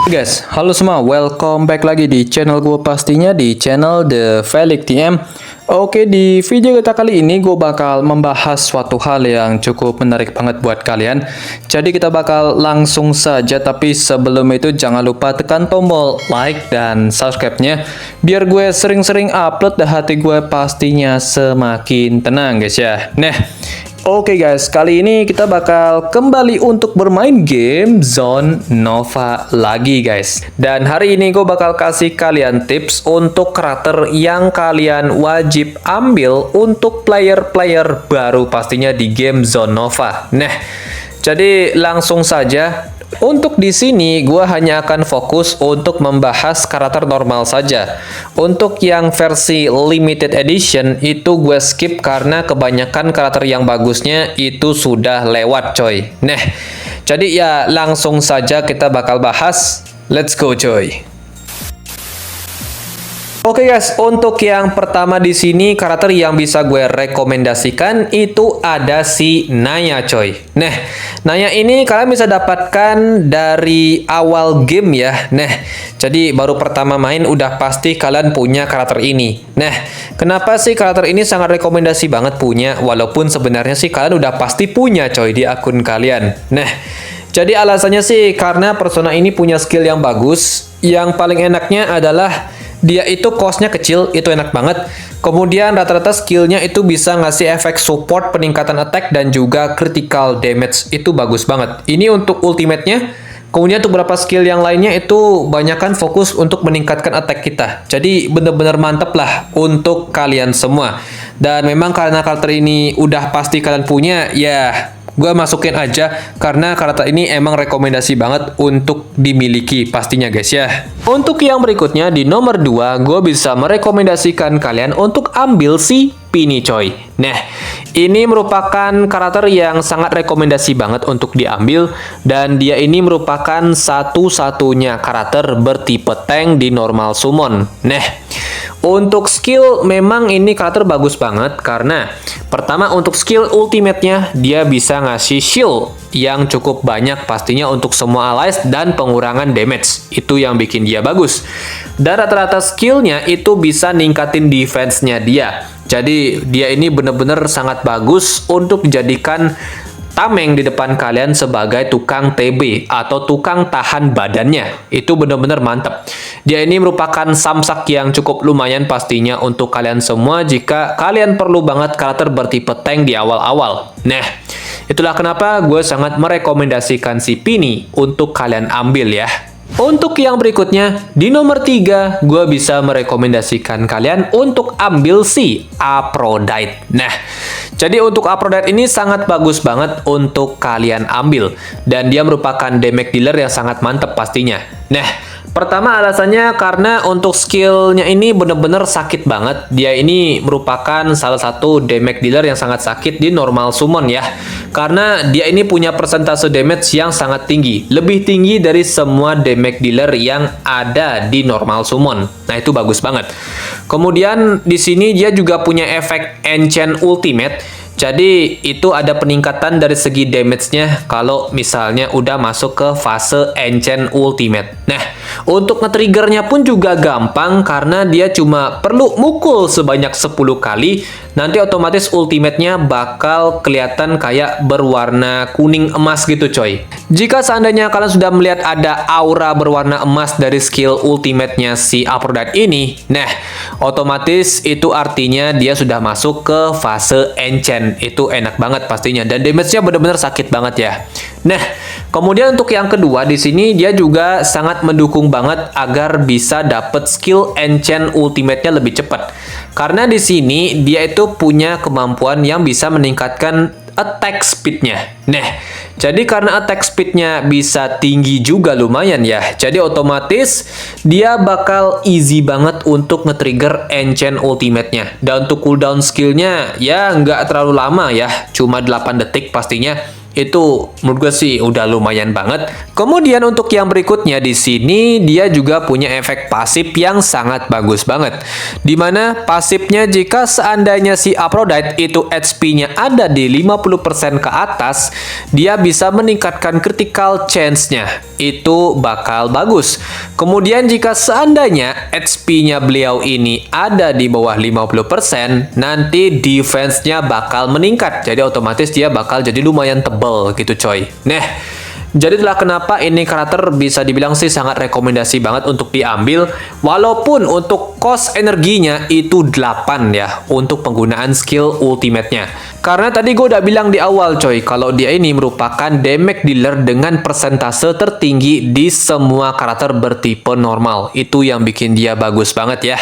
Guys, halo semua, welcome back lagi di channel gue, pastinya di channel The Felix TM. Oke, di video kita kali ini gue bakal membahas suatu hal yang cukup menarik banget buat kalian. Jadi kita bakal langsung saja, tapi sebelum itu jangan lupa tekan tombol like dan subscribe-nya biar gue sering-sering upload dan hati gue pastinya semakin tenang guys ya. Nah, oke guys, kali ini kita bakal kembali untuk bermain game Zone Nova lagi guys. Dan hari ini gue bakal kasih kalian tips untuk karakter yang kalian wajib ambil untuk player-player baru pastinya di game Zone Nova. Nah, jadi langsung saja. Untuk di sini gue hanya akan fokus untuk membahas karakter normal saja. Untuk yang versi limited edition itu gue skip karena kebanyakan karakter yang bagusnya itu sudah lewat coy. Nah, jadi ya langsung saja kita bakal bahas. Let's go coy. Oke guys, untuk yang pertama di sini karakter yang bisa gue rekomendasikan itu ada si Naya coy. Nah, Naya ini kalian bisa dapatkan dari awal game ya. Nah, jadi baru pertama main udah pasti kalian punya karakter ini. Nah, kenapa sih karakter ini sangat rekomendasi banget punya, walaupun sebenarnya sih kalian udah pasti punya coy di akun kalian. Nah, jadi alasannya sih karena persona ini punya skill yang bagus. Yang paling enaknya adalah dia itu cost-nya kecil, itu enak banget. Kemudian rata-rata skillnya itu bisa ngasih efek support, peningkatan attack, dan juga critical damage. Itu bagus banget. Ini untuk ultimate-nya. Kemudian untuk beberapa skill yang lainnya itu banyakkan fokus untuk meningkatkan attack kita. Jadi bener-bener mantep lah untuk kalian semua. Dan memang karena karakter ini udah pasti kalian punya, ya gue masukin aja karena karakter ini emang rekomendasi banget untuk dimiliki pastinya guys ya. Untuk yang berikutnya di nomor 2 gue bisa merekomendasikan kalian untuk ambil si Penny coy. Nah, ini merupakan karakter yang sangat rekomendasi banget untuk diambil dan dia ini merupakan satu-satunya karakter bertipe tank di normal summon. Nah, untuk skill memang ini karakter bagus banget karena pertama untuk skill ultimate-nya dia bisa ngasih shield yang cukup banyak pastinya untuk semua allies dan pengurangan damage. Itu yang bikin dia bagus. Dan rata-rata skillnya itu bisa ningkatin defense-nya dia. Jadi dia ini bener-bener sangat bagus untuk dijadikan tameng di depan kalian sebagai tukang TB atau tukang tahan badannya. Itu bener-bener mantep. Dia ini merupakan samsak yang cukup lumayan pastinya untuk kalian semua jika kalian perlu banget karakter bertipe tank di awal-awal. Nah, itulah kenapa gue sangat merekomendasikan si Penny untuk kalian ambil ya. Untuk yang berikutnya, di nomor 3, gue bisa merekomendasikan kalian untuk ambil si Aphrodite. Nah, jadi untuk Aphrodite ini sangat bagus banget untuk kalian ambil. Dan dia merupakan damage dealer yang sangat mantep pastinya. Nah, pertama alasannya karena untuk skillnya ini bener-bener sakit banget. Dia ini merupakan salah satu damage dealer yang sangat sakit di normal summon ya. Karena dia ini punya persentase damage yang sangat tinggi. Lebih tinggi dari semua damage dealer yang ada di normal summon. Nah, itu bagus banget. Kemudian di sini dia juga punya efek enchant ultimate. Jadi itu ada peningkatan dari segi damage-nya kalau misalnya udah masuk ke fase enchant ultimate. Nah, untuk nge-triggernya pun juga gampang karena dia cuma perlu mukul sebanyak 10 kali. Nanti otomatis ultimate-nya bakal kelihatan kayak berwarna kuning emas gitu coy. Jika seandainya kalian sudah melihat ada aura berwarna emas dari skill ultimate-nya si Aphrodite ini, nah otomatis itu artinya dia sudah masuk ke fase enchant. Itu enak banget pastinya dan damage-nya benar-benar sakit banget ya. Nah, kemudian untuk yang kedua di sini dia juga sangat mendukung banget agar bisa dapet skill enchant ultimate-nya lebih cepat. Karena di sini dia itu punya kemampuan yang bisa meningkatkan attack speed-nya. Nah, jadi karena attack speed-nya bisa tinggi juga lumayan ya. Jadi otomatis dia bakal easy banget untuk nge-trigger enchant ultimate-nya. Dan untuk cooldown skill-nya ya nggak terlalu lama ya. Cuma 8 detik pastinya. Itu menurut gue sih udah lumayan banget. Kemudian untuk yang berikutnya di sini dia juga punya efek pasif yang sangat bagus banget. Dimana pasifnya jika seandainya si Aphrodite itu HP-nya ada di 50% ke atas, dia bisa meningkatkan critical chance-nya. Itu bakal bagus. Kemudian jika seandainya HP-nya beliau ini ada di bawah 50%, nanti defense-nya bakal meningkat. Jadi otomatis dia bakal jadi lumayan tebal gitu coy. Nah, jadi itulah kenapa ini karakter bisa dibilang sih sangat rekomendasi banget untuk diambil. Walaupun untuk cost energinya itu 8 ya untuk penggunaan skill ultimate-nya. Karena tadi gue udah bilang di awal coy, kalau dia ini merupakan damage dealer dengan persentase tertinggi di semua karakter bertipe normal. Itu yang bikin dia bagus banget ya.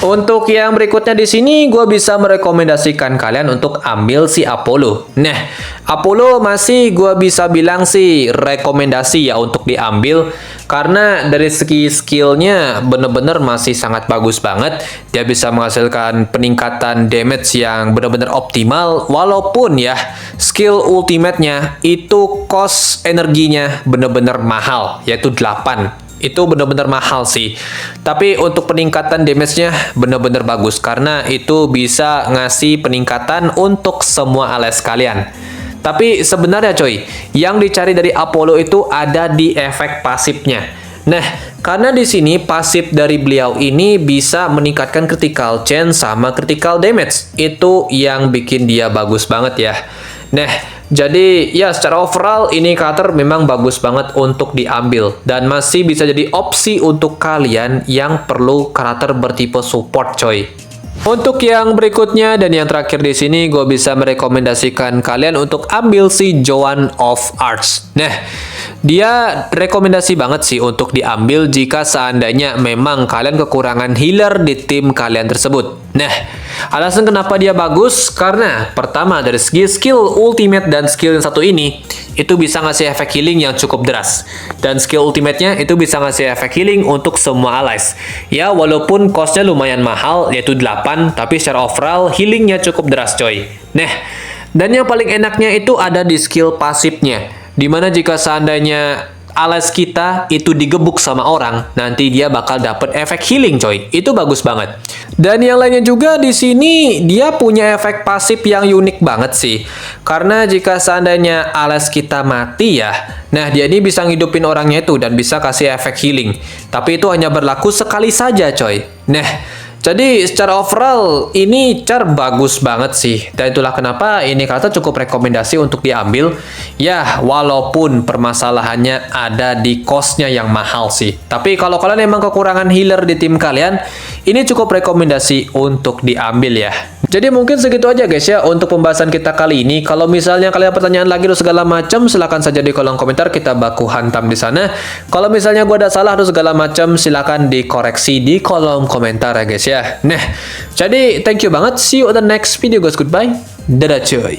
Untuk yang berikutnya di sini, gue bisa merekomendasikan kalian untuk ambil si Apollo. Nah, Apollo masih gue bisa bilang sih rekomendasi ya untuk diambil. Karena dari segi skillnya bener-bener masih sangat bagus banget. Dia bisa menghasilkan peningkatan damage yang bener-bener optimal. Walaupun ya, skill ultimate-nya itu cost energinya bener-bener mahal, yaitu 8. Itu benar-benar mahal sih. Tapi untuk peningkatan damage-nya benar-benar bagus karena itu bisa ngasih peningkatan untuk semua alas kalian. Tapi sebenarnya coy, yang dicari dari Apollo itu ada di efek pasifnya. Nah, karena di sini pasif dari beliau ini bisa meningkatkan critical chance sama critical damage. Itu yang bikin dia bagus banget ya. Nah, jadi ya secara overall ini karakter memang bagus banget untuk diambil dan masih bisa jadi opsi untuk kalian yang perlu karakter bertipe support coy. Untuk yang berikutnya dan yang terakhir di sini gue bisa merekomendasikan kalian untuk ambil si Joan of Arcs. Nah, dia rekomendasi banget sih untuk diambil jika seandainya memang kalian kekurangan healer di tim kalian tersebut. Nah, alasan kenapa dia bagus karena pertama dari segi skill ultimate dan skill yang satu ini itu bisa ngasih efek healing yang cukup deras. Dan skill ultimate-nya itu bisa ngasih efek healing untuk semua allies. Ya, walaupun cost-nya lumayan mahal, yaitu 8, tapi secara overall healing-nya cukup deras coy. Nah, dan yang paling enaknya itu ada di skill pasifnya. Dimana jika seandainya allies kita itu digebuk sama orang, nanti dia bakal dapet efek healing coy. Itu bagus banget. Dan yang lainnya juga di sini dia punya efek pasif yang unik banget sih. Karena jika seandainya allies kita mati ya, nah dia ini bisa ngidupin orangnya itu dan bisa kasih efek healing. Tapi itu hanya berlaku sekali saja coy. Nah, jadi secara overall ini char bagus banget sih. Dan itulah kenapa ini karakter cukup rekomendasi untuk diambil. Ya, walaupun permasalahannya ada di cost-nya yang mahal sih. Tapi kalau kalian emang kekurangan healer di tim kalian, ini cukup rekomendasi untuk diambil ya. Jadi mungkin segitu aja guys ya untuk pembahasan kita kali ini. Kalau misalnya kalian pertanyaan lagi atau segala macam, silahkan saja di kolom komentar, kita baku hantam di sana. Kalau misalnya gue ada salah atau segala macam, silahkan dikoreksi di kolom komentar ya guys ya. Nah, jadi thank you banget. See you on the next video guys. Goodbye. Dadah coy.